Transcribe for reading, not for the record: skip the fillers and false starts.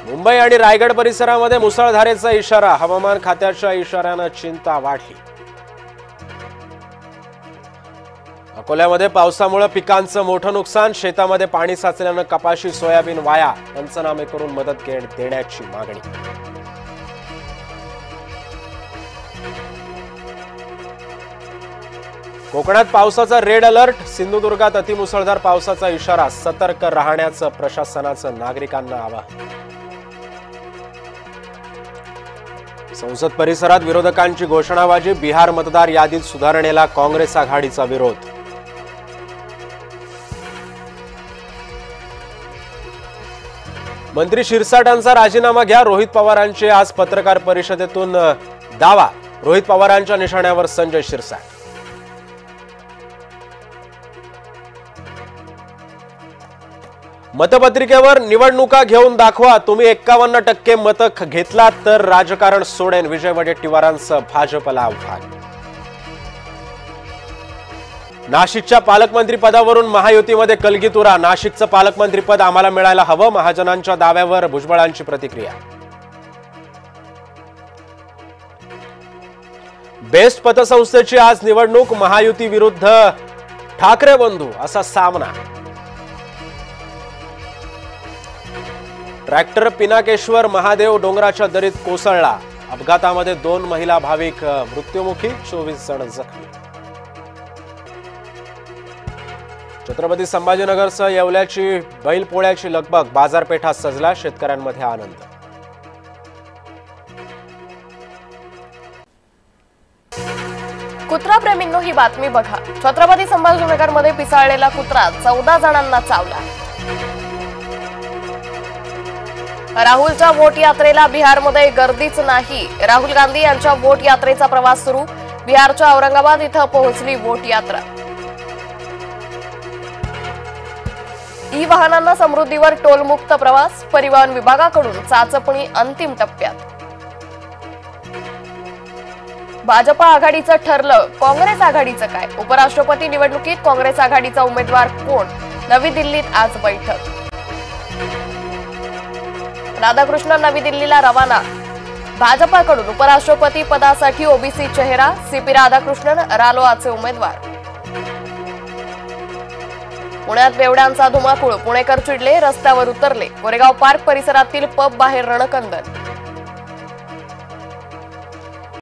मुंबई आणि रायगड परिसरामध्ये मुसळधारेचा इशारा, हवामान खात्याच्या इशाऱ्यानं चिंता वाढली। अकोल्यामध्ये पावसामुळे पिकांचं मोठं नुकसान, शेतामध्ये पाणी साचल्यानं कपाशी सोयाबीन वाया, पंचनामे करून मदत देण्याची मागणी। कोकणात पावसाचा रेड अलर्ट, सिंधुदुर्गात अतिमुसळधार पावसाचा इशारा, सतर्क राहण्याचं प्रशासनाचं नागरिकांना आवाहन। संसद परिसरात विरोधकांची घोषणाबाजी, बिहार मतदार यादीत सुधारणेला काँग्रेस आघाडीचा विरोध। मंत्री शिरसाटांचा राजीनामा घ्या, रोहित पवारांचे आज पत्रकार परिषदेतून दावा, रोहित पवारांच्या निशाण्यावर संजय शिरसाट। मतपत्रिकेवर निवडणुका घेऊन दाखवा, तुम्ही 51% मतं घेतलात तर राजकारण सोडेन, विजय वडेट्टीवारांचं भाजपला आव्हान। नाशिकच्या पालकमंत्री पदावरून महायुतीमध्ये कलगीतुरा, नाशिकचं पालकमंत्री पद आम्हाला मिळायला हवं, महाजनांच्या दाव्यावर भुजबळांची प्रतिक्रिया। बेस्ट पतसंस्थेची आज निवडणूक, महायुती विरुद्ध ठाकरे बंधू असा सामना। ट्रॅक्टर पिनाकेश्वर महादेव डोंगराच्या दरीत कोसळला, अपघातामध्ये 2 महिला भाविक मृत्युमुखी, 24 जण जखमी। छत्रपती संभाजीनगरसह येवल्याची बैलपोळ्याची लगबग, बाजारपेठा सजला, शेतकऱ्यांमध्ये आनंद। कुत्रा प्रेमींनो ही बातमी बघा, छत्रपती संभाजीनगरमध्ये पिसाळलेला कुत्रा 14 जणांना चावला। राहुलच्या वोट यात्रेला बिहारमध्ये गर्दीच नाही, राहुल गांधी यांच्या वोट यात्रेचा प्रवास सुरू, बिहारच्या औरंगाबाद इथं पोहोचली वोट यात्रा। ई वाहनांना समृद्धीवर टोलमुक्त प्रवास, परिवहन विभागाकडून चाचपणी अंतिम टप्प्यात। भाजप आघाडीचं ठरलं, काँग्रेस आघाडीचं काय? उपराष्ट्रपती निवडणुकीत काँग्रेस आघाडीचा उमेदवार कोण? नवी दिल्लीत आज बैठक। राधाकृष्णन नवी दिल्लीला रवाना, भाजपाकडून उपराष्ट्रपती पदासाठी ओबीसी चेहरा, सीपी राधाकृष्णन रालोआचे उमेदवार। पुण्यात बेवड्यांचा धुमाकूळ, पुणेकर चिडले, रस्त्यावर उतरले, कोरेगाव पार्क परिसरातील पब बाहेर रणकंदन।